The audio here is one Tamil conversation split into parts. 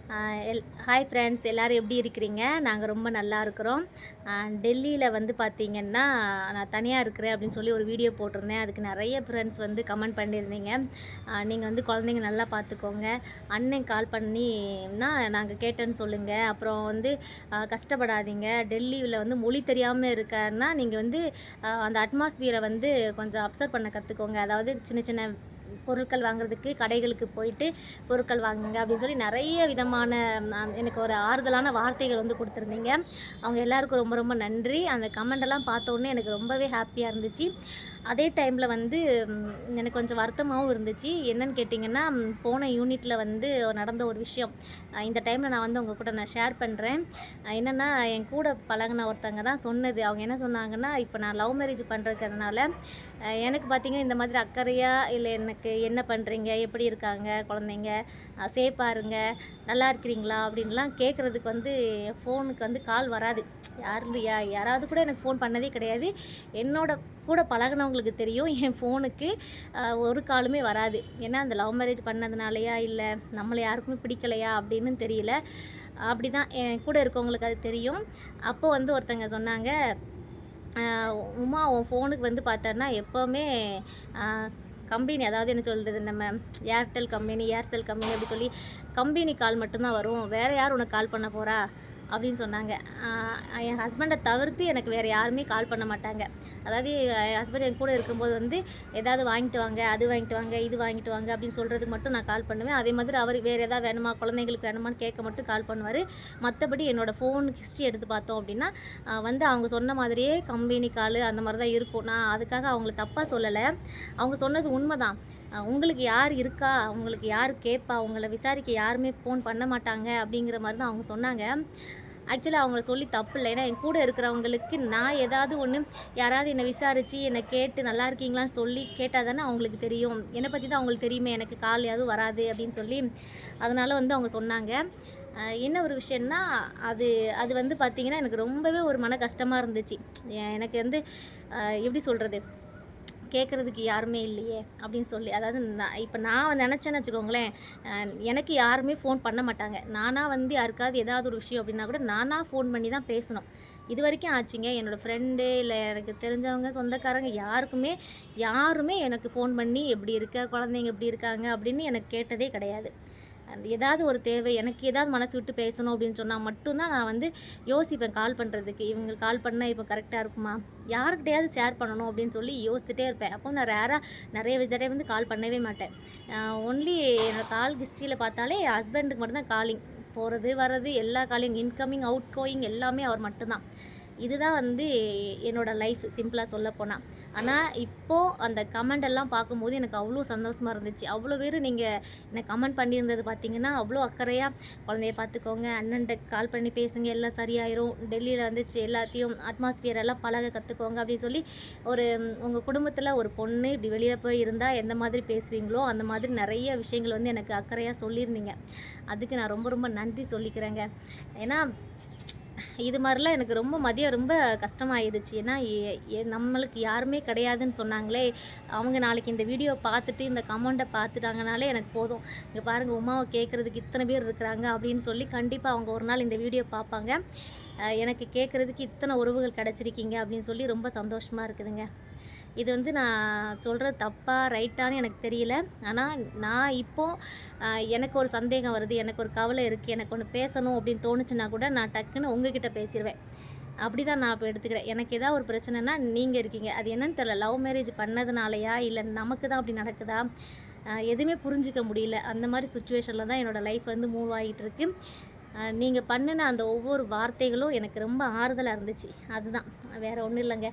ஹாய் ஃப்ரெண்ட்ஸ், எல்லோரும் எப்படி இருக்கிறீங்க? நாங்கள் ரொம்ப நல்லா இருக்கிறோம். டெல்லியில் வந்து பார்த்திங்கன்னா, நான் தனியாக இருக்கிறேன் அப்படின்னு சொல்லி ஒரு வீடியோ போட்டிருந்தேன். அதுக்கு நிறைய ஃப்ரெண்ட்ஸ் வந்து கமெண்ட் பண்ணியிருந்தீங்க. நீங்கள் வந்து குழந்தைங்க நல்லா பார்த்துக்கோங்க, அண்ணன் கால் பண்ணினா நாங்கள் கேட்டேன்னு சொல்லுங்கள், அப்புறம் வந்து கஷ்டப்படாதீங்க, டெல்லியில் வந்து மொழி தெரியாமல் இருக்கன்னா நீங்கள் வந்து அந்த அட்மாஸ்பியரை வந்து கொஞ்சம் அப்சர்வ் பண்ண கற்றுக்கோங்க. அதாவது சின்ன சின்ன பொருட்கள் வாங்குறதுக்கு கடைகளுக்கு போயிட்டு பொருட்கள் வாங்குங்க அப்படின்னு சொல்லி நிறைய விதமான எனக்கு ஒரு ஆறுதலான வார்த்தைகள் வந்து கொடுத்துருந்தீங்க. அவங்க எல்லாருக்கும் ரொம்ப ரொம்ப நன்றி. அந்த கமெண்டெல்லாம் பார்த்தோன்னே எனக்கு ரொம்பவே ஹாப்பியாக இருந்துச்சு. அதே டைமில் வந்து எனக்கு கொஞ்சம் வருத்தமாகவும் இருந்துச்சு. என்னன்னு கேட்டிங்கன்னா, போன யூனிட்டில் வந்து நடந்த ஒரு விஷயம் இந்த டைமில் நான் வந்து உங்கள் கூட நான் ஷேர் பண்ணுறேன். என்னென்னா, என் கூட பழகின ஒருத்தங்க தான் சொன்னது. அவங்க என்ன சொன்னாங்கன்னா, இப்போ நான் லவ் மேரேஜ் பண்ணுறதுனால எனக்கு பார்த்திங்கன்னா இந்த மாதிரி அக்கறையாக இல்லை எனக்கு என்ன பண்ணுறீங்க, எப்படி இருக்காங்க குழந்தைங்க, சேஃபாக இருங்க, நல்லா இருக்கிறீங்களா அப்படின்லாம் கேட்குறதுக்கு வந்து என் ஃபோனுக்கு வந்து கால் வராது. யாராவது கூட எனக்கு ஃபோன் பண்ணதே கிடையாது. என்னோட கூட பழகினவங்களுக்கு தெரியும் என் ஃபோனுக்கு ஒரு காலுமே வராது. ஏன்னா அந்த லவ் மேரேஜ் பண்ணதுனாலயா இல்லை நம்மளை யாருக்குமே பிடிக்கலையா அப்படின்னு தெரியல. அப்படி தான் என் கூட இருக்கவங்களுக்கு அது தெரியும். அப்போ வந்து ஒருத்தங்க சொன்னாங்க, உமா உன் ஃபோனுக்கு வந்து பார்த்தோன்னா எப்போவுமே கம்பெனி, அதாவது என்ன சொல்கிறது, நம்ம ஏர்டெல் கம்பெனி, ஏர்செல் கம்பெனி அப்படி சொல்லி கம்பெனி கால் மட்டும்தான் வரும், வேறு யார் உனக்கு கால் பண்ண போகிறா அப்படின்னு சொன்னாங்க. என் ஹஸ்பண்டை தவிர்த்து எனக்கு வேறு யாருமே கால் பண்ண மாட்டாங்க. அதாவது என் ஹஸ்பண்ட் என் கூட இருக்கும்போது வந்து ஏதாவது வாங்கிட்டு வாங்க, அது வாங்கிட்டு வாங்க, இது வாங்கிட்டு வாங்க அப்படின்னு சொல்கிறதுக்கு மட்டும் நான் கால் பண்ணுவேன். அதே மாதிரி அவர் வேறு எதாவது வேணுமா, குழந்தைங்களுக்கு வேணுமான்னு கேட்க மட்டும் கால் பண்ணுவார். மற்றபடி என்னோடய ஃபோன் ஹிஸ்ட்ரி எடுத்து பார்த்தோம் அப்படின்னா வந்து அவங்க சொன்ன மாதிரியே கம்பெனி கால் அந்த மாதிரி தான் இருக்கும். நான் அதுக்காக அவங்கள தப்பாக சொல்லலை. அவங்க சொன்னது உண்மை தான். உங்களுக்கு யார் இருக்கா, உங்களுக்கு யார் கேட்பா, உங்களை விசாரிக்க யாருமே ஃபோன் பண்ண மாட்டாங்க அப்படிங்கிற மாதிரி தான் அவங்க சொன்னாங்க. ஆக்சுவலி அவங்கள சொல்லி தப்பு இல்லை. ஏன்னா என் கூட இருக்கிறவங்களுக்கு நான் ஏதாவது ஒன்று, யாராவது என்னை விசாரித்து என்னை கேட்டு நல்லா இருக்கீங்களான்னு சொல்லி கேட்டால் தானே அவங்களுக்கு தெரியும். என்னை பற்றி தான் அவங்களுக்கு தெரியுமே, எனக்கு கால் எதுவும் வராது அப்படின்னு சொல்லி. அதனால் வந்து அவங்க சொன்னாங்க. என்ன ஒரு விஷயம்னா, அது அது வந்து பார்த்திங்கன்னா எனக்கு ரொம்பவே ஒரு மன கஷ்டமாக இருந்துச்சு. எனக்கு வந்து எப்படி சொல்கிறது, கேட்குறதுக்கு யாருமே இல்லையே அப்படின்னு சொல்லி. அதாவது நான் நினச்சேன்னு வச்சுக்கோங்களேன், எனக்கு யாருமே ஃபோன் பண்ண மாட்டாங்க. நானாக வந்து யாருக்காவது ஏதாவது ஒரு விஷயம் அப்படின்னா கூட நானாக ஃபோன் பண்ணி தான் பேசணும். இது வரைக்கும் ஆச்சுங்க. என்னோடய ஃப்ரெண்டு இல்லை எனக்கு தெரிஞ்சவங்க, சொந்தக்காரங்க யாருமே எனக்கு ஃபோன் பண்ணி எப்படி இருக்க, குழந்தைங்க எப்படி இருக்காங்க அப்படின்னு எனக்கு கேட்டதே கிடையாது. ஏதாவது ஒரு தேவை, எனக்கு ஏதாவது மனசு விட்டு பேசணும் அப்படின்னு சொன்னால் மட்டும்தான் நான் வந்து யோசிப்பேன் கால் பண்ணுறதுக்கு. இவங்க கால் பண்ணால் இப்போ கரெக்டாக இருக்குமா, யாருக்கிட்டையாவது ஷேர் பண்ணணும் அப்படின்னு சொல்லி யோசிச்சுட்டே இருப்பேன். அப்போ நான் நிறைய தடவை வந்து கால் பண்ணவே மாட்டேன். ஒன்லி என்னோடய கால் ஹிஸ்ட்ரியில் பார்த்தாலே என் ஹஸ்பண்டுக்கு மட்டும்தான் காலிங், போகிறது வர்றது எல்லா காலிங், இன்கமிங் அவுட் கோயிங் எல்லாமே அவர் மட்டும்தான். இதுதான் வந்து என்னோடய லைஃப் சிம்பிளாக சொல்லப்போனால். ஆனால் இப்போது அந்த கமெண்ட் எல்லாம் பார்க்கும்போது எனக்கு அவ்வளோ சந்தோஷமாக இருந்துச்சு. அவ்வளோ பேர் நீங்கள் எனக்கு கமெண்ட் பண்ணியிருந்தது பார்த்தீங்கன்னா, அவ்வளோ அக்கறையாக குழந்தைய பார்த்துக்கோங்க, அண்ணன்ட்ட கால் பண்ணி பேசுங்க, எல்லாம் சரியாயிரும், டெல்லியில் வந்துச்சு எல்லாத்தையும் அட்மாஸ்பியர் எல்லாம் பழக கற்றுக்கோங்க அப்படின்னு சொல்லி, உங்கள் குடும்பத்தில் ஒரு பொண்ணு இப்படி வெளியில் போய் இருந்தால் எந்த மாதிரி பேசுவீங்களோ அந்த மாதிரி நிறைய விஷயங்கள் வந்து எனக்கு அக்கறையாக சொல்லியிருந்தீங்க. அதுக்கு நான் ரொம்ப ரொம்ப நன்றி சொல்லிக்கிறேங்க. ஏன்னா இது மாதிரிலாம் எனக்கு மதியம் ரொம்ப கஷ்டமாயிருச்சு. ஏன்னா நம்மளுக்கு யாருமே கிடையாதுன்னு சொன்னாங்களே, அவங்க நாளைக்கு இந்த வீடியோ பார்த்துட்டு இந்த கமெண்ட்டை பார்த்துட்டாங்கனாலே எனக்கு போதும். இங்கே பாருங்கள், உமாவை கேட்குறதுக்கு இத்தனை பேர் இருக்கிறாங்க அப்படின்னு சொல்லி கண்டிப்பாக அவங்க ஒரு நாள் இந்த வீடியோ பார்ப்பாங்க. எனக்கு கேட்குறதுக்கு இத்தனை உறவுகள் கிடச்சிருக்கீங்க அப்படின்னு சொல்லி ரொம்ப சந்தோஷமாக இருக்குதுங்க. இது வந்து நான் சொல்கிறது தப்பா ரைட்டான்னு எனக்கு தெரியல. ஆனால் நான் இப்போது எனக்கு ஒரு சந்தேகம் வருது, எனக்கு ஒரு கவலை இருக்குது, எனக்கு ஒன்று பேசணும் அப்படின்னு தோணுச்சுன்னா கூட நான் டக்குன்னு உங்ககிட்ட பேசிடுவேன். அப்படி தான் நான் இப்போ எடுத்துக்கிறேன். எனக்கு ஏதாவது ஒரு பிரச்சனைனா நீங்கள் இருக்கீங்க. அது என்னன்னு தெரியல, லவ் மேரேஜ் பண்ணதுனாலயா இல்லை நமக்கு தான் அப்படி நடக்குதா, எதுவுமே புரிஞ்சிக்க முடியல. அந்த மாதிரி சுச்சுவேஷனில் தான் என்னோடய லைஃப் வந்து மூவ் ஆகிட்டு இருக்கு. நீங்கள் பண்ணின அந்த ஒவ்வொரு வார்த்தைகளும் எனக்கு ரொம்ப ஆறுதலாக இருந்துச்சு. அதுதான், வேறு ஒன்றும் இல்லைங்க.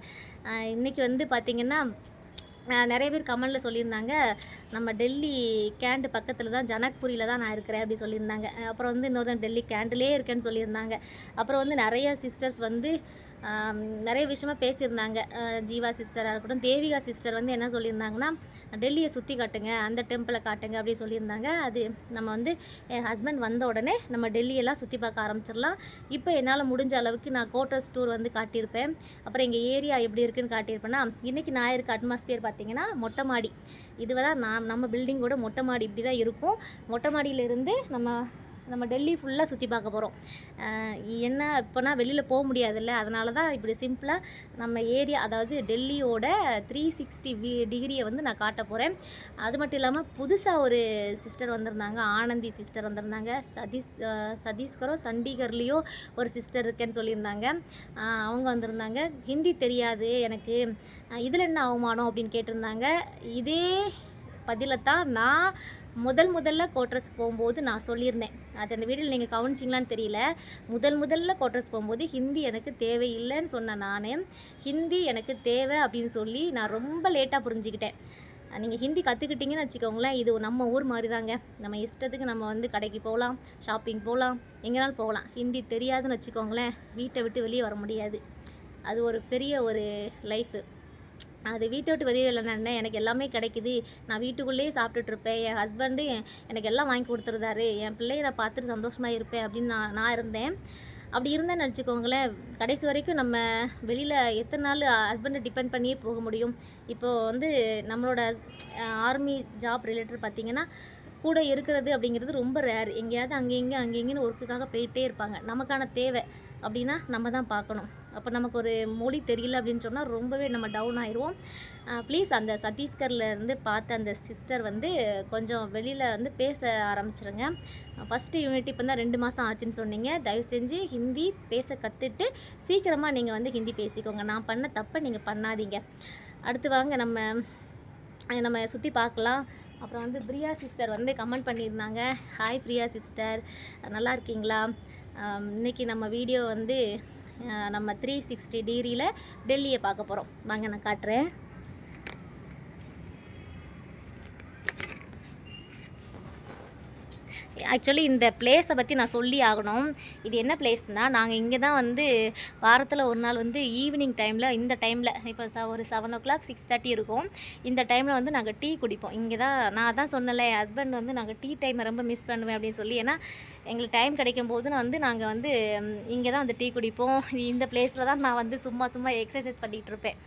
இன்றைக்கி வந்து பார்த்திங்கன்னா, நிறைய பேர் கமெண்டில் சொல்லியிருந்தாங்க, நம்ம டெல்லி கேண்டு பக்கத்தில் தான், ஜனக்புரியில் தான் நான் இருக்கிறேன் அப்படி சொல்லியிருந்தாங்க. அப்புறம் வந்து இன்னொருத்தன் டெல்லி கேண்டுலேயே இருக்கேன்னு சொல்லியிருந்தாங்க. அப்புறம் வந்து நிறைய சிஸ்டர்ஸ் வந்து நிறைய விஷயமா பேசியிருந்தாங்க. ஜீவா சிஸ்டராக இருக்கட்டும், தேவிகா சிஸ்டர் வந்து என்ன சொல்லியிருந்தாங்கன்னா, டெல்லியை சுற்றி காட்டுங்க, அந்த டெம்பிளை காட்டுங்க அப்படின்னு சொல்லியிருந்தாங்க. அது நம்ம வந்து என் ஹஸ்பண்ட் வந்த உடனே நம்ம டெல்லியெல்லாம் சுற்றி பார்க்க ஆரம்பிச்சிடலாம். இப்போ என்னால் முடிஞ்ச அளவுக்கு நான் கோட்டர்ஸ் டூர் வந்து காட்டியிருப்பேன். அப்புறம் எங்கள் ஏரியா எப்படி இருக்குதுன்னு காட்டியிருப்பேன்னா, இன்றைக்கி நான் இருக்க அட்மாஸ்பியர் பார்த்திங்கன்னா மொட்டை மாடி. இதுவதான் நம்ம பில்டிங்கோட மொட்டை மாடி இப்படி தான் இருக்கும். மொட்டை மாடியிலேருந்து நம்ம நம்ம டெல்லி ஃபுல்லாக சுற்றி பார்க்க போகிறோம். என்ன இப்போனா வெளியில் போக முடியாதுல்ல, அதனால தான் இப்படி சிம்பிளாக நம்ம ஏரியா, அதாவது டெல்லியோட 360 டிகிரியை வந்து நான் காட்ட போகிறேன். அது மட்டும் இல்லாமல் புதுசாக ஒரு சிஸ்டர் வந்திருந்தாங்க, ஆனந்தி சிஸ்டர் வந்திருந்தாங்க. சத்தீஸ்கரோ சண்டிகர்லேயோ ஒரு சிஸ்டர் இருக்கேன்னு சொல்லியிருந்தாங்க. அவங்க வந்திருந்தாங்க. ஹிந்தி தெரியாது எனக்கு, இதில் என்ன அவமானம் அப்படின்னு கேட்டிருந்தாங்க. இதே பதிலை தான் நான் முதல்ல கோட்ரஸ் போகும்போது நான் சொல்லியிருந்தேன். அது அந்த வீடியோவில் நீங்கள் கவனிச்சிங்களான்னு தெரியல. முதல்ல கோட்ரஸ் போகும்போது ஹிந்தி எனக்கு தேவையில்லைன்னு சொன்னேன். நான் ஹிந்தி எனக்கு தேவை அப்படின்னு சொல்லி நான் ரொம்ப லேட்டாக புரிஞ்சுக்கிட்டேன். நீங்கள் ஹிந்தி கற்றுக்கிட்டிங்கன்னு வச்சுக்கோங்களேன், இது நம்ம ஊர் மாதிரி தாங்க. நம்ம இஷ்டத்துக்கு நம்ம வந்து கடைக்கு போகலாம், ஷாப்பிங் போகலாம், எங்கேனாலும் போகலாம். ஹிந்தி தெரியாதுன்னு வச்சுக்கோங்களேன், வீட்டை விட்டு வெளியே வர முடியாது. அது ஒரு பெரிய ஒரு லைஃபு. அது வீட்டை விட்டு வெளியே இல்லைன்னா எனக்கு எல்லாமே கிடைக்குது, நான் வீட்டுக்குள்ளேயே சாப்பிட்டுட்ருப்பேன், என் ஹஸ்பண்டு எனக்கு எல்லாம் வாங்கி கொடுத்துருந்தாரு, என் பிள்ளையை நான் பார்த்துட்டு சந்தோஷமாக இருப்பேன் அப்படின்னு நான் இருந்தேன். அப்படி இருந்தேன்னு நினச்சிக்கோங்களேன், கடைசி வரைக்கும் நம்ம வெளியில் எத்தனை நாள் ஹஸ்பண்டை டிபெண்ட் பண்ணியே போக முடியும். இப்போது வந்து நம்மளோட ஆர்மி ஜாப் ரிலேட்டட் பார்த்திங்கன்னா கூட இருக்கிறது அப்படிங்கிறது ரொம்ப ரேர். எங்கேயாவது அங்கேங்கன்னு ஒர்க்குக்காக போயிட்டே இருப்பாங்க. நமக்கான தேவை அப்படின்னா நம்ம தான் பார்க்கணும். அப்போ நமக்கு ஒரு மொழி தெரியல அப்படின்னு சொன்னால் ரொம்பவே நம்ம டவுன் ஆயிடுவோம். ப்ளீஸ் அந்த சத்தீஸ்கர்லேருந்து பார்த்த அந்த சிஸ்டர் வந்து கொஞ்சம் வெளியில் வந்து பேச ஆரம்பிச்சிருங்க. ஃபஸ்ட்டு யூனிட் இப்போ தான் 2 மாதம் ஆச்சுன்னு சொன்னீங்க. தயவு செஞ்சு ஹிந்தி பேச கற்றுட்டு சீக்கிரமாக நீங்கள் வந்து ஹிந்தி பேசிக்கோங்க. நான் பண்ண தப்பை நீங்கள் பண்ணாதீங்க. அடுத்து வாங்க நம்ம சுற்றி பார்க்கலாம். அப்புறம் வந்து பிரியா சிஸ்டர் வந்து கமெண்ட் பண்ணியிருந்தாங்க. ஹாய் பிரியா சிஸ்டர், நல்லா இருக்கீங்களா? இன்றைக்கி நம்ம வீடியோ வந்து நம்ம 360 டிகிரியில் டெல்லியை பார்க்க போகிறோம். வாங்க நான் காட்டுறேன். ஆக்சுவலி இந்த பிளேஸை பற்றி நான் சொல்லி ஆகணும். இது என்ன பிளேஸ்னால், நாங்கள் இங்கே தான் வந்து வாரத்தில் ஒரு நாள் வந்து ஈவினிங் டைமில், இந்த டைமில் இப்போ ஒரு 7 o'clock 6:30 இருக்கும். இந்த டைமில் வந்து நாங்கள் டீ குடிப்போம். இங்கே தான் நான் தான் சொன்னல, என் ஹஸ்பண்ட் வந்து நாங்கள் டீ டைமை ரொம்ப மிஸ் பண்ணுவேன் அப்படின்னு சொல்லி. ஏன்னா எங்களுக்கு டைம் கிடைக்கும் போது வந்து நாங்கள் வந்து இங்கே தான் வந்து டீ குடிப்போம். இந்த பிளேஸில் தான் நான் வந்து சும்மா எக்ஸசைஸ் பண்ணிகிட்டு இருப்பேன்.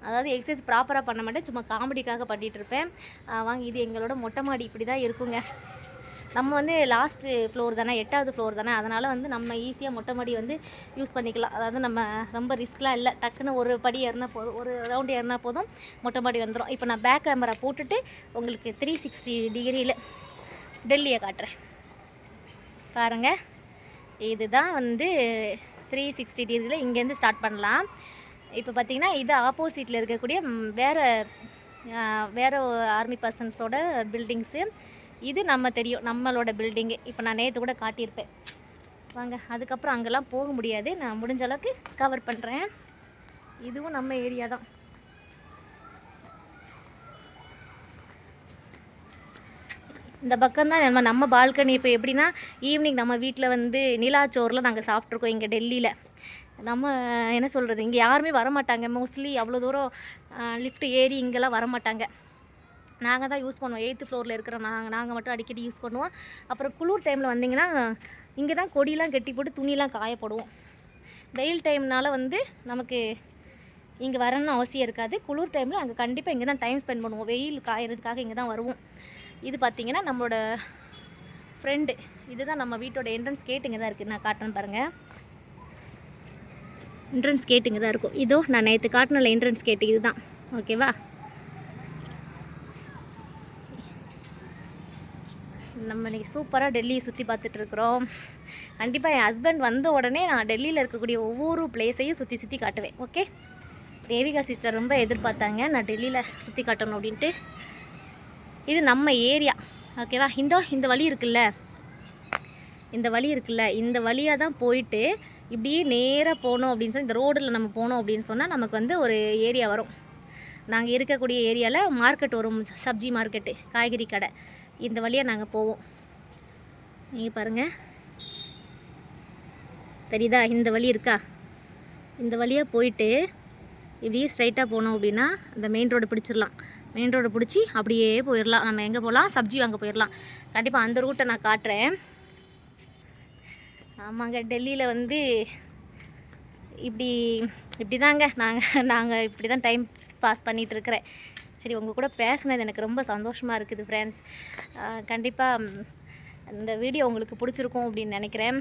அதாவது எக்ஸசைஸ் ப்ராப்பராக பண்ண மாட்டேன், சும்மா காமெடிக்காக பண்ணிகிட்டு இருப்பேன். வாங்க, இது எங்களோட மொட்டை மாடி இப்படி தான் இருக்குங்க. நம்ம வந்து லாஸ்ட்டு ஃப்ளோர் தானே, 8வது ஃப்ளோர் தானே, அதனால் வந்து நம்ம ஈஸியாக மொட்டை மாடி வந்து யூஸ் பண்ணிக்கலாம். அதாவது நம்ம ரொம்ப ரிஸ்க்லாம் இல்லை, டக்குன்னு ஒரு படி ஏறினா போதும், ஒரு ரவுண்டு ஏறினா போதும் மொட்டை மாடி வந்துடும். இப்போ நான் பேக் கேமரா போட்டுட்டு உங்களுக்கு 360 டிகிரியில் டெல்லியை காட்டுறேன் பாருங்கள். இதுதான் வந்து 360 டிகிரியில் இங்கேருந்து ஸ்டார்ட் பண்ணலாம். இப்போ பார்த்திங்கன்னா இது ஆப்போசிட்டில் இருக்கக்கூடிய வேறு ஆர்மி பர்சன்ஸோட பில்டிங்ஸு. இது நம்ம தெரியும், நம்மளோட பில்டிங்கு. இப்போ நான் நேற்று கூட காட்டியிருப்பேன். வாங்க, அதுக்கப்புறம் அங்கெல்லாம் போக முடியாது, நான் முடிஞ்ச அளவுக்கு கவர் பண்ணுறேன். இதுவும் நம்ம ஏரியா தான். இந்த பக்கம் தான் நம்ம பால்கனி. இப்போ எப்படின்னா ஈவினிங் நம்ம வீட்டில் வந்து நிலாச்சோறில் நாங்கள் சாப்பிட்ருக்கோம் இங்கே டெல்லியில். நம்ம என்ன சொல்கிறது, இங்கே யாருமே வரமாட்டாங்க மோஸ்ட்லி. அவ்வளோ தூரம் லிஃப்ட் ஏறி இங்கெல்லாம் வரமாட்டாங்க. நாங்கள் தான் யூஸ் பண்ணுவோம். 8th ஃப்ளோரில் இருக்கிற நாங்கள் மட்டும் அடிக்கடி யூஸ் பண்ணுவோம். அப்புறம் குளிர் டைமில் வந்திங்கன்னா இங்கே தான் கொடியெலாம் கட்டி போட்டு துணியெலாம் காயப்படுவோம். வெயில் டைம்னால் வந்து நமக்கு இங்கே வரணும்னு அவசியம் இருக்காது. குளிர் டைமில் அங்கே கண்டிப்பாக இங்கே தான் டைம் ஸ்பெண்ட் பண்ணுவோம். வெயில் காயறதுக்காக இங்கே தான் வருவோம். இது பார்த்திங்கன்னா நம்மளோட ஃப்ரெண்டு. இதுதான் நம்ம வீட்டோட என்ட்ரன்ஸ் கேட். இங்கே தான் இருக்குது, நான் காட்டுறேன் பாருங்கள். என்ட்ரன்ஸ் கேட் இங்கே தான் இருக்கும். இதோ நான் நேற்று காட்டினல என்ட்ரன்ஸ் கேட்டு இது தான். ஓகேவா? நம்ம இன்றைக்கி சூப்பராக டெல்லியை சுற்றி பார்த்துட்ருக்குறோம். கண்டிப்பாக என் ஹஸ்பண்ட் வந்த உடனே நான் டெல்லியில் இருக்கக்கூடிய ஒவ்வொரு பிளேஸையும் சுற்றி காட்டுவேன். ஓகே, தேவிகா சிஸ்டர் ரொம்ப எதிர்பார்த்தாங்க நான் டெல்லியில் சுற்றி காட்டணும் அப்படின்ட்டு. இது நம்ம ஏரியா. ஓகேவா? இந்த வழி இருக்குல்ல, இந்த வழியாக தான் போயிட்டு இப்படியே நேராக போனோம் அப்படின்னு சொல்லி, இந்த ரோடில் நம்ம போனோம் அப்படின்னு சொன்னால் நமக்கு வந்து ஒரு ஏரியா வரும். நாங்கள் இருக்கக்கூடிய ஏரியாவில் மார்க்கெட் வரும், சப்ஜி மார்க்கெட்டு, காய்கறி கடை. இந்த வழியாக நாங்கள் போவோம். நீங்கள் பாருங்கள், தெரியுதா? இந்த வழி இருக்கா? இந்த வழியாக போயிட்டு இப்படியே ஸ்ட்ரைட்டாக போனோம் அப்படின்னா அந்த மெயின் ரோடு பிடிச்சிடலாம். மெயின் ரோடு பிடிச்சி அப்படியே போயிடலாம். நம்ம எங்கே போகலாம்? சப்ஜி வாங்க போயிடலாம். கண்டிப்பாக அந்த ரூட்டை நான் காட்டுறேன். ஆமாங்க, டெல்லியில் வந்து இப்படி தாங்க நாங்கள் இப்படி தான் டைம் பாஸ் பண்ணிகிட்ருக்கிறேன். சரி, உங்கள் கூட பேசுனது எனக்கு ரொம்ப சந்தோஷமாக இருக்குது ஃப்ரெண்ட்ஸ். கண்டிப்பாக இந்த வீடியோ உங்களுக்கு பிடிச்சிருக்கும் அப்படின்னு நினைக்கிறேன்.